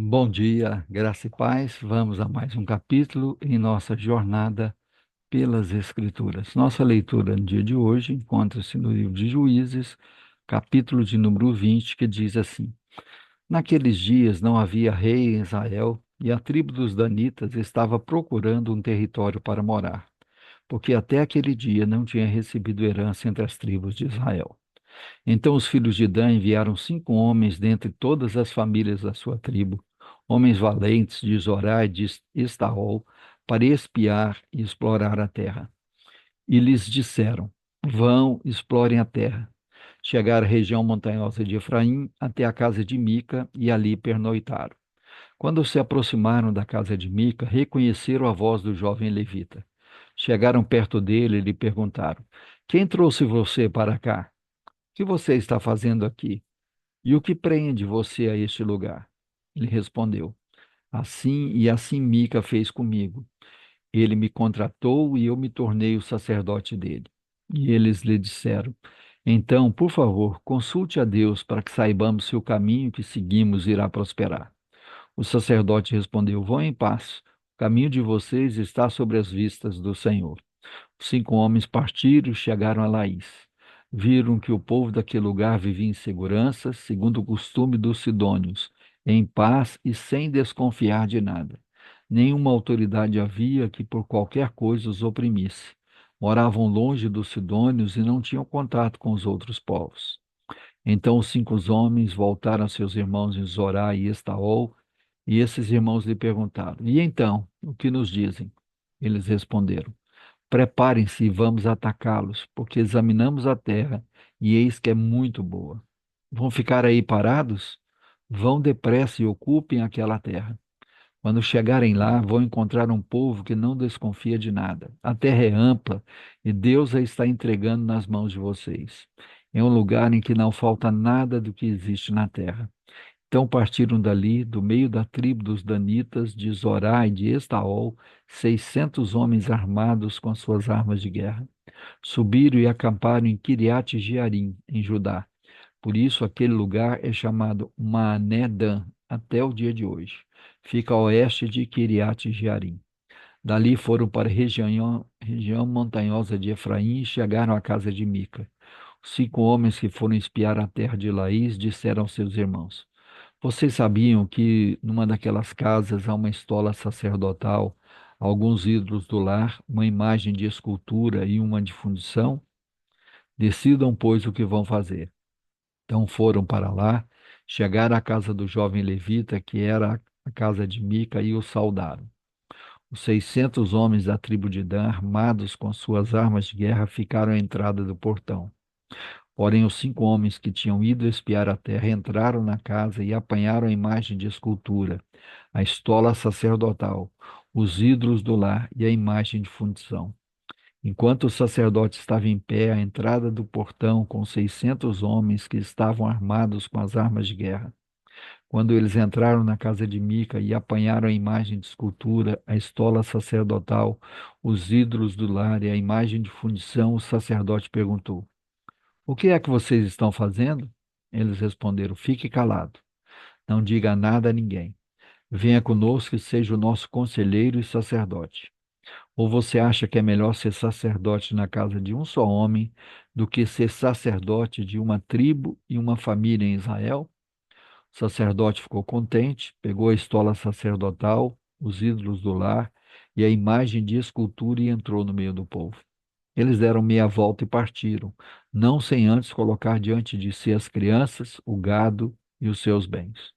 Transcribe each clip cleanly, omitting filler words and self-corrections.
Bom dia, graça e paz. Vamos a mais um capítulo em nossa jornada pelas Escrituras. Nossa leitura no dia de hoje encontra-se no livro de Juízes, capítulo de número 20, que diz assim: Naqueles dias não havia rei em Israel, e a tribo dos Danitas estava procurando um território para morar, porque até aquele dia não tinha recebido herança entre as tribos de Israel. Então os filhos de Dan enviaram 5 homens dentre todas as famílias da sua tribo, homens valentes de Zorá e de Estaol, para espiar e explorar a terra. E lhes disseram: Vão, explorem a terra. Chegaram à região montanhosa de Efraim até a casa de Mica e ali pernoitaram. Quando se aproximaram da casa de Mica, reconheceram a voz do jovem levita. Chegaram perto dele e lhe perguntaram: Quem trouxe você para cá? O que você está fazendo aqui? E o que prende você a este lugar? Ele respondeu: Assim e assim Mica fez comigo. Ele me contratou e eu me tornei o sacerdote dele. E eles lhe disseram: Então, por favor, consulte a Deus para que saibamos se o caminho que seguimos irá prosperar. O sacerdote respondeu: Vão em paz. O caminho de vocês está sobre as vistas do Senhor. Os 5 homens partiram e chegaram a Laís. Viram que o povo daquele lugar vivia em segurança, segundo o costume dos sidônios, em paz e sem desconfiar de nada. Nenhuma autoridade havia que por qualquer coisa os oprimisse. Moravam longe dos sidônios e não tinham contato com os outros povos. Então os 5 homens voltaram a seus irmãos em Zorá e Estaol, e esses irmãos lhe perguntaram: E então, o que nos dizem? Eles responderam: Preparem-se e vamos atacá-los, porque examinamos a terra e eis que é muito boa. Vão ficar aí parados? Vão depressa e ocupem aquela terra. Quando chegarem lá, vão encontrar um povo que não desconfia de nada. A terra é ampla e Deus a está entregando nas mãos de vocês. É um lugar em que não falta nada do que existe na terra. Então partiram dali, do meio da tribo dos Danitas, de Zorá e de Estaol, 600 homens armados com suas armas de guerra. Subiram e acamparam em Kiriat-Jearim, em Judá. Por isso aquele lugar é chamado Maané-Dan, até o dia de hoje. Fica a oeste de Kiriat-Jearim. Dali foram para a região montanhosa de Efraim e chegaram à casa de Mica. Os 5 homens que foram espiar a terra de Laís disseram aos seus irmãos: Vocês sabiam que numa daquelas casas há uma estola sacerdotal, alguns ídolos do lar, uma imagem de escultura e uma de fundição? Decidam, pois, o que vão fazer. Então foram para lá, chegaram à casa do jovem levita, que era a casa de Mica, e o saudaram. Os 600 homens da tribo de Dan, armados com suas armas de guerra, ficaram à entrada do portão. Porém, os 5 homens que tinham ido espiar a terra entraram na casa e apanharam a imagem de escultura, a estola sacerdotal, os ídolos do lar e a imagem de fundição. Enquanto o sacerdote estava em pé à entrada do portão com 600 homens que estavam armados com as armas de guerra, quando eles entraram na casa de Mica e apanharam a imagem de escultura, a estola sacerdotal, os ídolos do lar e a imagem de fundição, o sacerdote perguntou: O que é que vocês estão fazendo? Eles responderam: Fique calado, não diga nada a ninguém. Venha conosco e seja o nosso conselheiro e sacerdote. Ou você acha que é melhor ser sacerdote na casa de um só homem do que ser sacerdote de uma tribo e uma família em Israel? O sacerdote ficou contente, pegou a estola sacerdotal, os ídolos do lar e a imagem de escultura e entrou no meio do povo. Eles deram meia volta e partiram, não sem antes colocar diante de si as crianças, o gado e os seus bens.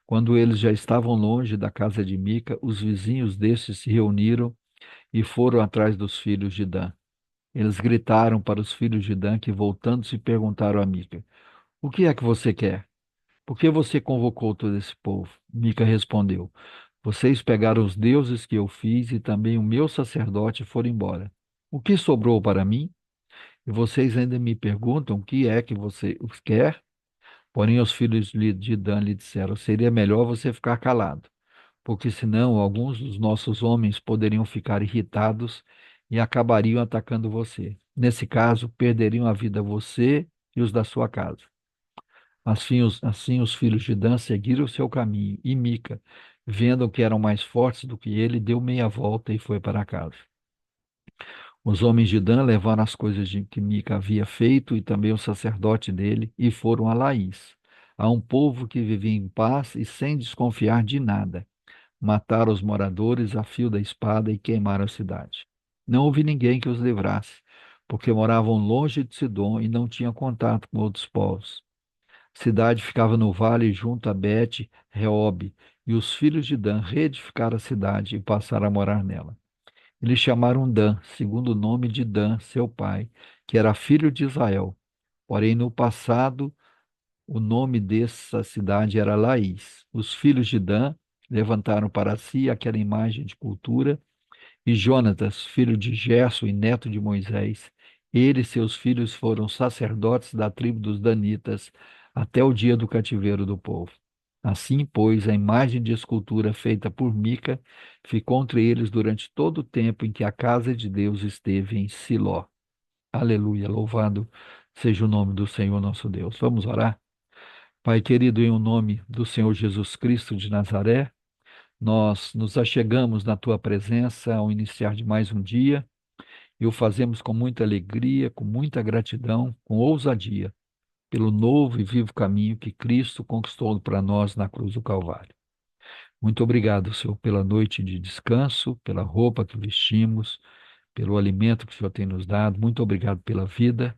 Quando eles já estavam longe da casa de Mica, os vizinhos destes se reuniram e foram atrás dos filhos de Dan. Eles gritaram para os filhos de Dan que, voltando-se, perguntaram a Mica: O que é que você quer? Por que você convocou todo esse povo? Mica respondeu: Vocês pegaram os deuses que eu fiz e também o meu sacerdote e foram embora. O que sobrou para mim? E vocês ainda me perguntam o que é que você os quer? Porém, os filhos de Dan lhe disseram: Seria melhor você ficar calado, porque senão alguns dos nossos homens poderiam ficar irritados e acabariam atacando você. Nesse caso, perderiam a vida você e os da sua casa. Assim os filhos de Dan seguiram o seu caminho, e Mica, vendo que eram mais fortes do que ele, deu meia volta e foi para casa. Os homens de Dan levaram as coisas que Mica havia feito e também o sacerdote dele e foram a Laís, a um povo que vivia em paz e sem desconfiar de nada. Mataram os moradores a fio da espada e queimaram a cidade. Não houve ninguém que os livrasse, porque moravam longe de Sidom e não tinham contato com outros povos. A cidade ficava no vale junto a Bet-Reob, e os filhos de Dan reedificaram a cidade e passaram a morar nela. Eles chamaram Dan, segundo o nome de Dan, seu pai, que era filho de Israel. Porém, no passado, o nome dessa cidade era Laís. Os filhos de Dan levantaram para si aquela imagem de cultura, e Jonatas, filho de Gerson e neto de Moisés, ele e seus filhos foram sacerdotes da tribo dos Danitas até o dia do cativeiro do povo. Assim, pois, a imagem de escultura feita por Mica ficou entre eles durante todo o tempo em que a casa de Deus esteve em Siló. Aleluia, louvado seja o nome do Senhor nosso Deus. Vamos orar? Pai querido, em o nome do Senhor Jesus Cristo de Nazaré, nós nos achegamos na tua presença ao iniciar de mais um dia e o fazemos com muita alegria, com muita gratidão, com ousadia, pelo novo e vivo caminho que Cristo conquistou para nós na cruz do Calvário. Muito obrigado, Senhor, pela noite de descanso, pela roupa que vestimos, pelo alimento que o Senhor tem nos dado. Muito obrigado pela vida.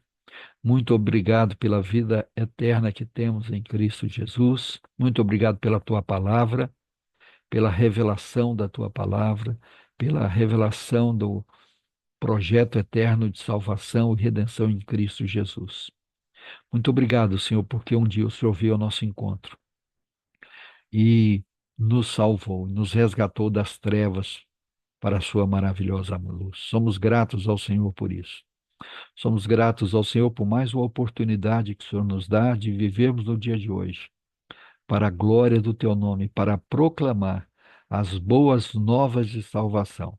Muito obrigado pela vida eterna que temos em Cristo Jesus. Muito obrigado pela tua palavra, pela revelação da tua palavra, pela revelação do projeto eterno de salvação e redenção em Cristo Jesus. Muito obrigado, Senhor, porque um dia o Senhor veio ao nosso encontro e nos salvou, nos resgatou das trevas para a sua maravilhosa luz. Somos gratos ao Senhor por isso. Somos gratos ao Senhor por mais uma oportunidade que o Senhor nos dá de vivermos no dia de hoje, para a glória do teu nome, para proclamar as boas novas de salvação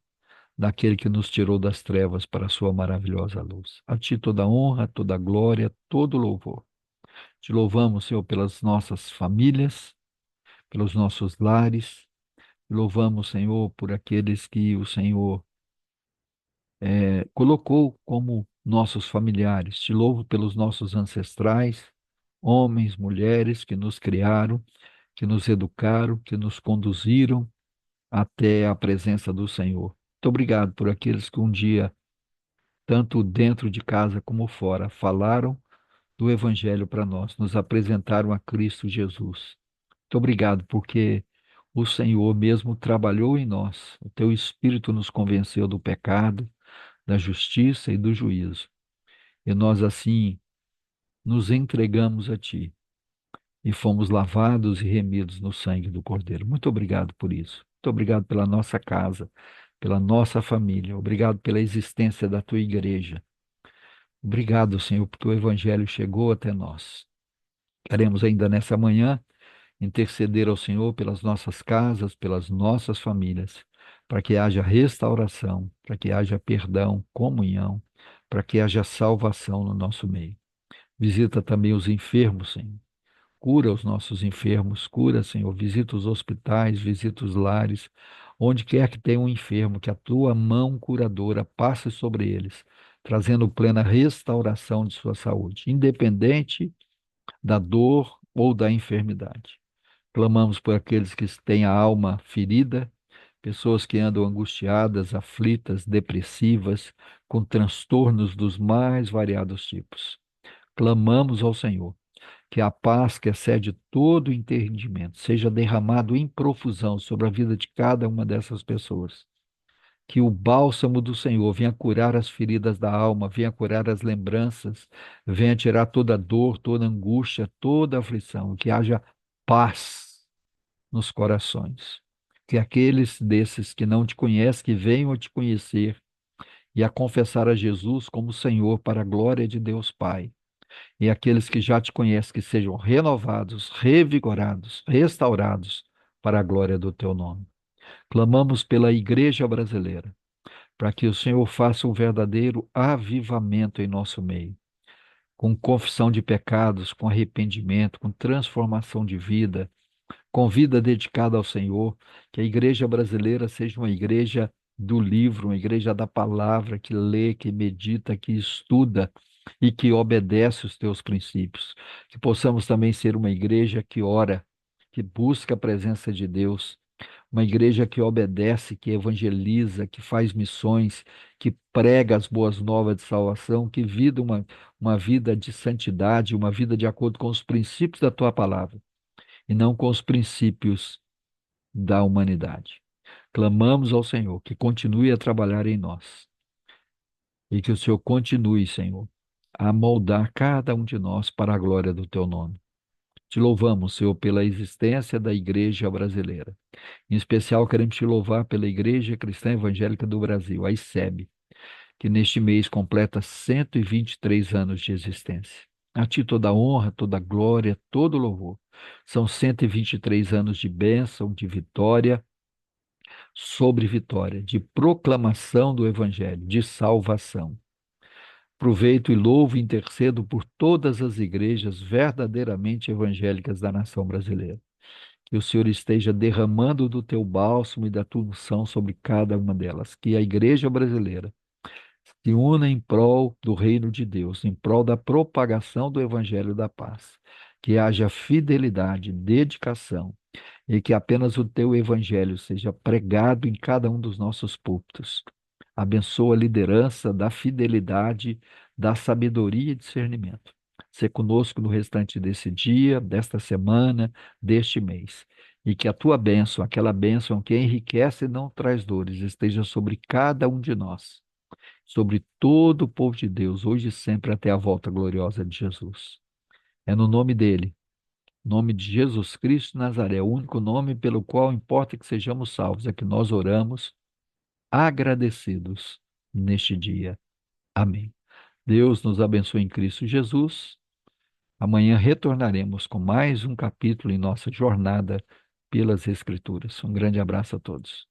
daquele que nos tirou das trevas para a sua maravilhosa luz. A ti toda honra, toda glória, todo louvor. Te louvamos, Senhor, pelas nossas famílias, pelos nossos lares. Te louvamos, Senhor, por aqueles que o Senhor colocou como nossos familiares. Te louvo pelos nossos ancestrais, homens, mulheres que nos criaram, que nos educaram, que nos conduziram até a presença do Senhor. Muito obrigado por aqueles que um dia, tanto dentro de casa como fora, falaram do Evangelho para nós, nos apresentaram a Cristo Jesus. Muito obrigado, porque o Senhor mesmo trabalhou em nós. O teu Espírito nos convenceu do pecado, da justiça e do juízo. E nós, assim, nos entregamos a Ti e fomos lavados e remidos no sangue do Cordeiro. Muito obrigado por isso. Muito obrigado pela nossa casa, pela nossa família. Obrigado pela existência da Tua igreja. Obrigado, Senhor, porque o Evangelho chegou até nós. Queremos ainda nessa manhã interceder ao Senhor pelas nossas casas, pelas nossas famílias, para que haja restauração, para que haja perdão, comunhão, para que haja salvação no nosso meio. Visita também os enfermos, Senhor. Cura os nossos enfermos, cura, Senhor. Visita os hospitais, visita os lares, onde quer que tenha um enfermo, que a tua mão curadora passe sobre eles, trazendo plena restauração de sua saúde, independente da dor ou da enfermidade. Clamamos por aqueles que têm a alma ferida, pessoas que andam angustiadas, aflitas, depressivas, com transtornos dos mais variados tipos. Clamamos ao Senhor que a paz que excede todo entendimento seja derramado em profusão sobre a vida de cada uma dessas pessoas. Que o bálsamo do Senhor venha curar as feridas da alma, venha curar as lembranças, venha tirar toda dor, toda angústia, toda aflição, que haja paz nos corações. Que aqueles desses que não te conhecem, que venham a te conhecer e a confessar a Jesus como Senhor para a glória de Deus Pai. E aqueles que já te conhecem, que sejam renovados, revigorados, restaurados para a glória do teu nome. Clamamos pela igreja brasileira, para que o Senhor faça um verdadeiro avivamento em nosso meio. com confissão de pecados, com arrependimento, com transformação de vida, com vida dedicada ao Senhor, que a igreja brasileira seja uma igreja do livro, uma igreja da palavra, que lê, que medita, que estuda e que obedece os teus princípios. Que possamos também ser uma igreja que ora, que busca a presença de Deus, uma igreja que obedece, que evangeliza, que faz missões, que prega as boas novas de salvação, que vive uma vida de santidade, uma vida de acordo com os princípios da tua palavra e não com os princípios da humanidade. Clamamos ao Senhor que continue a trabalhar em nós e que o Senhor continue, Senhor, a moldar cada um de nós para a glória do teu nome. Te louvamos, Senhor, pela existência da igreja brasileira. Em especial, queremos te louvar pela Igreja Cristã Evangélica do Brasil, a ICEB, que neste mês completa 123 anos de existência. A ti toda a honra, toda a glória, todo o louvor. São 123 anos de bênção, de vitória sobre vitória, de proclamação do Evangelho, de salvação. Aproveito e louvo e intercedo por todas as igrejas verdadeiramente evangélicas da nação brasileira. Que o Senhor esteja derramando do teu bálsamo e da tua unção sobre cada uma delas. Que a igreja brasileira se una em prol do reino de Deus, em prol da propagação do evangelho da paz. Que haja fidelidade, dedicação e que apenas o teu evangelho seja pregado em cada um dos nossos púlpitos. Abençoa a liderança da fidelidade, da sabedoria e discernimento. Ser conosco no restante desse dia, desta semana, deste mês. E que a tua bênção, aquela bênção que enriquece e não traz dores, esteja sobre cada um de nós, sobre todo o povo de Deus, hoje e sempre, até a volta gloriosa de Jesus. É no nome dele, nome de Jesus Cristo de Nazaré, o único nome pelo qual importa que sejamos salvos, é que nós oramos agradecidos neste dia. Amém. Deus nos abençoe em Cristo Jesus. Amanhã retornaremos com mais um capítulo em nossa jornada pelas Escrituras. Um grande abraço a todos.